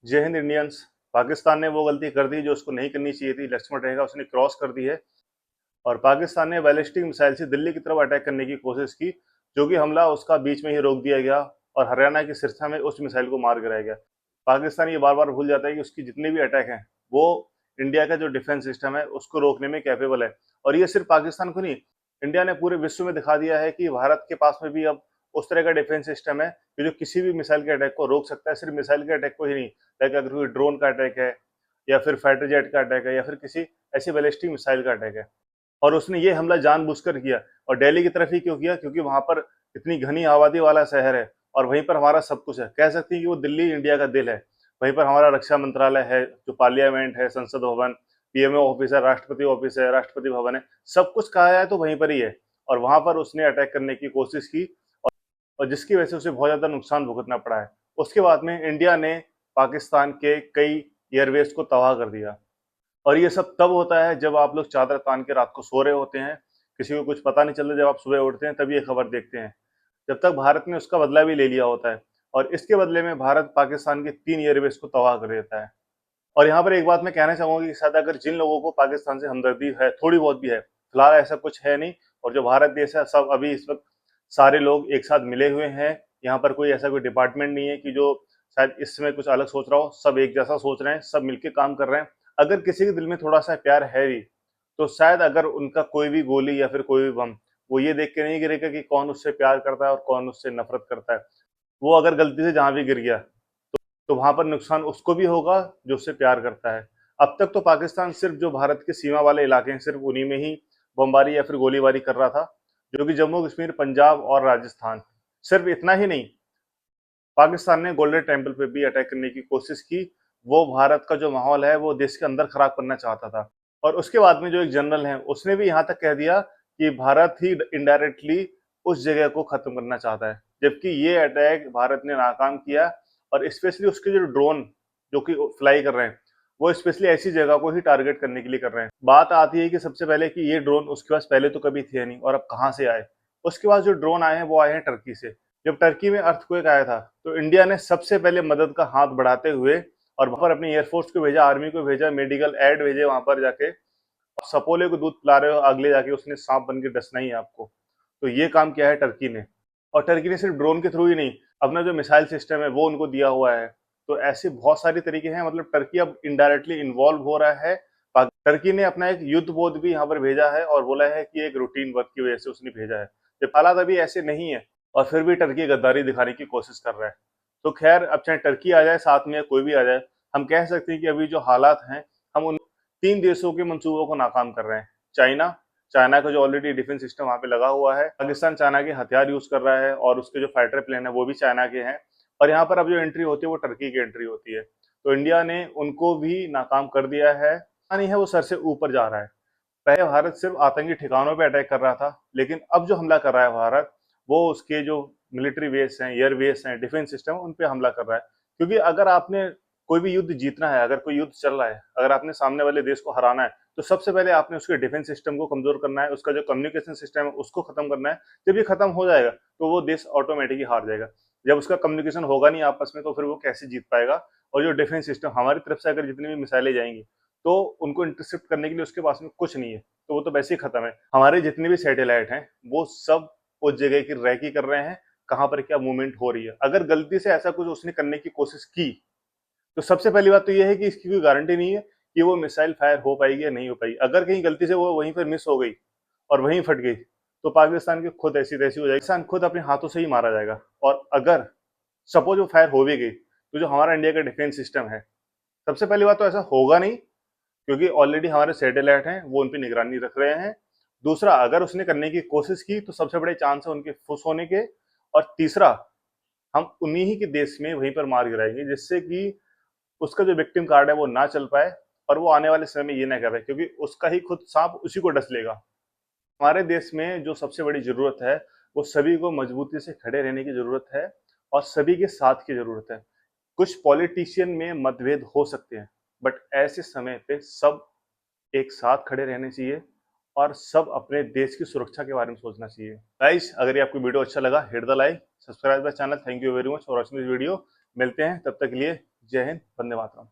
जय हिंद इंडियंस। पाकिस्तान ने वो गलती कर दी जो उसको नहीं करनी चाहिए थी। लक्ष्मण रेखा उसने क्रॉस कर दी है और पाकिस्तान ने बैलिस्टिक मिसाइल से दिल्ली की तरफ अटैक करने की कोशिश की, जो कि हमला उसका बीच में ही रोक दिया गया और हरियाणा की सिरसा में उस मिसाइल को मार गिराया गया। पाकिस्तान ये बार बार भूल जाता है कि उसकी जितने भी अटैक हैं वो इंडिया का जो डिफेंस सिस्टम है उसको रोकने में कैपेबल है। और ये सिर्फ पाकिस्तान को नहीं, इंडिया ने पूरे विश्व में दिखा दिया है कि भारत के पास में भी अब उस तरह का डिफेंस सिस्टम है कि जो किसी भी मिसाइल के अटैक को रोक सकता है। सिर्फ मिसाइल के अटैक को ही नहीं, लाइक अगर कोई ड्रोन का अटैक है या फिर फाइटर जेट का अटैक है या फिर किसी ऐसी बैलिस्टिक मिसाइल का अटैक है। और उसने ये हमला जानबूझकर किया। और दिल्ली की तरफ ही क्यों किया? क्योंकि वहां पर इतनी घनी आबादी वाला शहर है और वहीं पर हमारा सब कुछ है। कह सकते हैं कि वो दिल्ली इंडिया का दिल है। वहीं पर हमारा रक्षा मंत्रालय है, जो पार्लियामेंट है, संसद भवन, पीएमओ ऑफिस है, राष्ट्रपति ऑफिस है, राष्ट्रपति भवन है, सब कुछ कहा जाए तो वहीं पर ही है। और वहां पर उसने अटैक करने की कोशिश की और जिसकी वजह से उसे बहुत ज्यादा नुकसान भुगतना पड़ा है। उसके बाद में इंडिया ने पाकिस्तान के कई एयरवेज को तबाह कर दिया। और ये सब तब होता है जब आप लोग चादर तान के रात को सो रहे होते हैं, किसी को कुछ पता नहीं चलता। जब आप सुबह उठते हैं तब ये खबर देखते हैं, जब तक भारत ने उसका बदला भी ले लिया होता है। और इसके बदले में भारत पाकिस्तान के 3 एयरबेस को तबाह कर देता है। और यहाँ पर एक बात मैं कहना चाहूंगा कि शायद अगर जिन लोगों को पाकिस्तान से हमदर्दी है, थोड़ी बहुत भी है, फिलहाल ऐसा कुछ है नहीं। और जो भारत देश है, सब अभी इस वक्त सारे लोग एक साथ मिले हुए हैं। यहाँ पर कोई ऐसा कोई डिपार्टमेंट नहीं है कि जो शायद इस समय कुछ अलग सोच रहा हो। सब एक जैसा सोच रहे हैं, सब मिलकर काम कर रहे हैं। अगर किसी के दिल में थोड़ा सा प्यार है भी, तो शायद अगर उनका कोई भी गोली या फिर कोई भी बम, वो ये देख के नहीं गिरेगा कि कौन उससे प्यार करता है और कौन उससे नफरत करता है। वो अगर गलती से जहां भी गिर गया तो वहां पर नुकसान उसको भी होगा जो उससे प्यार करता है। अब तक तो पाकिस्तान सिर्फ जो भारत के सीमा वाले इलाके हैं, सिर्फ उन्हीं में ही बमबारी या फिर गोलीबारी कर रहा था, जो कि जम्मू कश्मीर, पंजाब और राजस्थान। सिर्फ इतना ही नहीं, पाकिस्तान ने गोल्डन टेम्पल पे भी अटैक करने की कोशिश की। वो भारत का जो माहौल है वो देश के अंदर खराब करना चाहता था। और उसके बाद में जो एक जनरल है उसने भी यहाँ तक कह दिया कि भारत ही इनडायरेक्टली उस जगह को खत्म करना चाहता है, जबकि ये अटैक भारत ने नाकाम किया। और स्पेशली उसके जो ड्रोन जो कि फ्लाई कर रहे हैं, वो स्पेशली ऐसी जगह को ही टारगेट करने के लिए कर रहे हैं। बात आती है कि सबसे पहले कि ये ड्रोन उसके पास पहले तो कभी थे नहीं और अब कहाँ से आए। उसके बाद जो ड्रोन आए हैं वो आए हैं टर्की से। जब टर्की में अर्थक्वेक आया था तो इंडिया ने सबसे पहले मदद का हाथ बढ़ाते हुए और वहां पर अपनी एयरफोर्स को भेजा, आर्मी को भेजा, मेडिकल एड भेजे। वहां पर जाके सपोले को दूध पिला रहे हो, अगले जाके उसने सांप बन के डसना ही है आपको। तो ये काम किया है टर्की ने। और टर्की ने सिर्फ ड्रोन के थ्रू ही नहीं, अपना जो मिसाइल सिस्टम है वो उनको दिया हुआ है। तो ऐसे बहुत सारे तरीके हैं, मतलब टर्की अब इनडायरेक्टली इन्वॉल्व हो रहा है। टर्की ने अपना एक युद्ध पोत भी यहाँ पर भेजा है और बोला है कि एक रूटीन वर्क की वजह से उसने भेजा है। जब हालात अभी ऐसे नहीं है और फिर भी टर्की गद्दारी दिखाने की कोशिश कर रहा है। तो खैर, अब चाहे टर्की आ जाए साथ में या कोई भी आ जाए, हम कह सकते हैं कि अभी जो हालात हैं, हम उन 3 देशों के मंसूबों को नाकाम कर रहे हैं। चाइना, चाइना का जो ऑलरेडी डिफेंस सिस्टम वहां पे लगा हुआ है। पाकिस्तान चाइना के हथियार यूज कर रहा है और उसके जो फाइटर प्लेन है वो भी चाइना के हैं। और यहाँ पर अब जो एंट्री होती है वो टर्की की एंट्री होती है। तो इंडिया ने उनको भी नाकाम कर दिया है। नहीं है, वो सर से ऊपर जा रहा है। पहले भारत सिर्फ आतंकी ठिकानों पे अटैक कर रहा था, लेकिन अब जो हमला कर रहा है भारत, वो उसके जो मिलिट्री बेस हैं, एयर बेस हैं, डिफेंस सिस्टम है, उन पे हमला कर रहा है। क्योंकि अगर आपने कोई भी युद्ध जीतना है, अगर कोई युद्ध चल रहा है, अगर आपने सामने वाले देश को हराना है, तो सबसे पहले आपने उसके डिफेंस सिस्टम को कमजोर करना है, उसका जो कम्युनिकेशन सिस्टम है उसको खत्म करना है। जब ये खत्म हो जाएगा तो वो देश ऑटोमेटिकली हार जाएगा। जब उसका कम्युनिकेशन होगा नहीं आपस में, तो फिर वो कैसे जीत पाएगा? और जो डिफेंस सिस्टम हमारी तरफ से अगर जितनी भी मिसाइलें जाएंगी, तो उनको इंटरसेप्ट करने के लिए उसके पास में कुछ नहीं है, तो वो तो वैसे ही खत्म है। हमारे जितने भी सैटेलाइट हैं वो सब उस जगह की रैकी कर रहे हैं, कहाँ पर क्या मूवमेंट हो रही है। अगर गलती से ऐसा कुछ उसने करने की कोशिश की, तो सबसे पहली बात तो ये है कि इसकी कोई गारंटी नहीं है कि वो मिसाइल फायर हो पाएगी या नहीं हो पाएगी। अगर कहीं गलती से वो वहीं पर मिस हो गई और वहीं फट गई, तो पाकिस्तान की खुद ऐसी तैसी हो जाएगी, पाकिस्तान खुद अपने हाथों से ही मारा जाएगा। और अगर सपोज वो फायर हो भी गई, तो जो हमारा इंडिया का डिफेंस सिस्टम है, सबसे पहली बात तो ऐसा होगा नहीं, क्योंकि ऑलरेडी हमारे सैटेलाइट हैं वो उन पर निगरानी रख रहे हैं। दूसरा, अगर उसने करने की कोशिश की तो सबसे बड़े चांस है उनके फुस होने के। और तीसरा, हम उन्हीं ही के देश में वहीं पर मार गिराएंगे, जिससे कि उसका जो विक्टिम कार्ड है वो ना चल पाए और वो आने वाले समय में ये ना कर पाए, क्योंकि उसका ही खुद सांप उसी को डस लेगा। हमारे देश में जो सबसे बड़ी जरूरत है, वो सभी को मजबूती से खड़े रहने की जरूरत है और सभी के साथ की जरूरत है। कुछ पॉलिटिशियन में मतभेद हो सकते हैं, बट ऐसे समय पे सब एक साथ खड़े रहने चाहिए और सब अपने देश की सुरक्षा के बारे में सोचना चाहिए। गाइस, अगर ये आपको वीडियो अच्छा लगा, hit the like, subscribe the channel. Thank you very much for watching this video. मिलते हैं, तब तक के लिए जय हिंद, वंदे मातरम।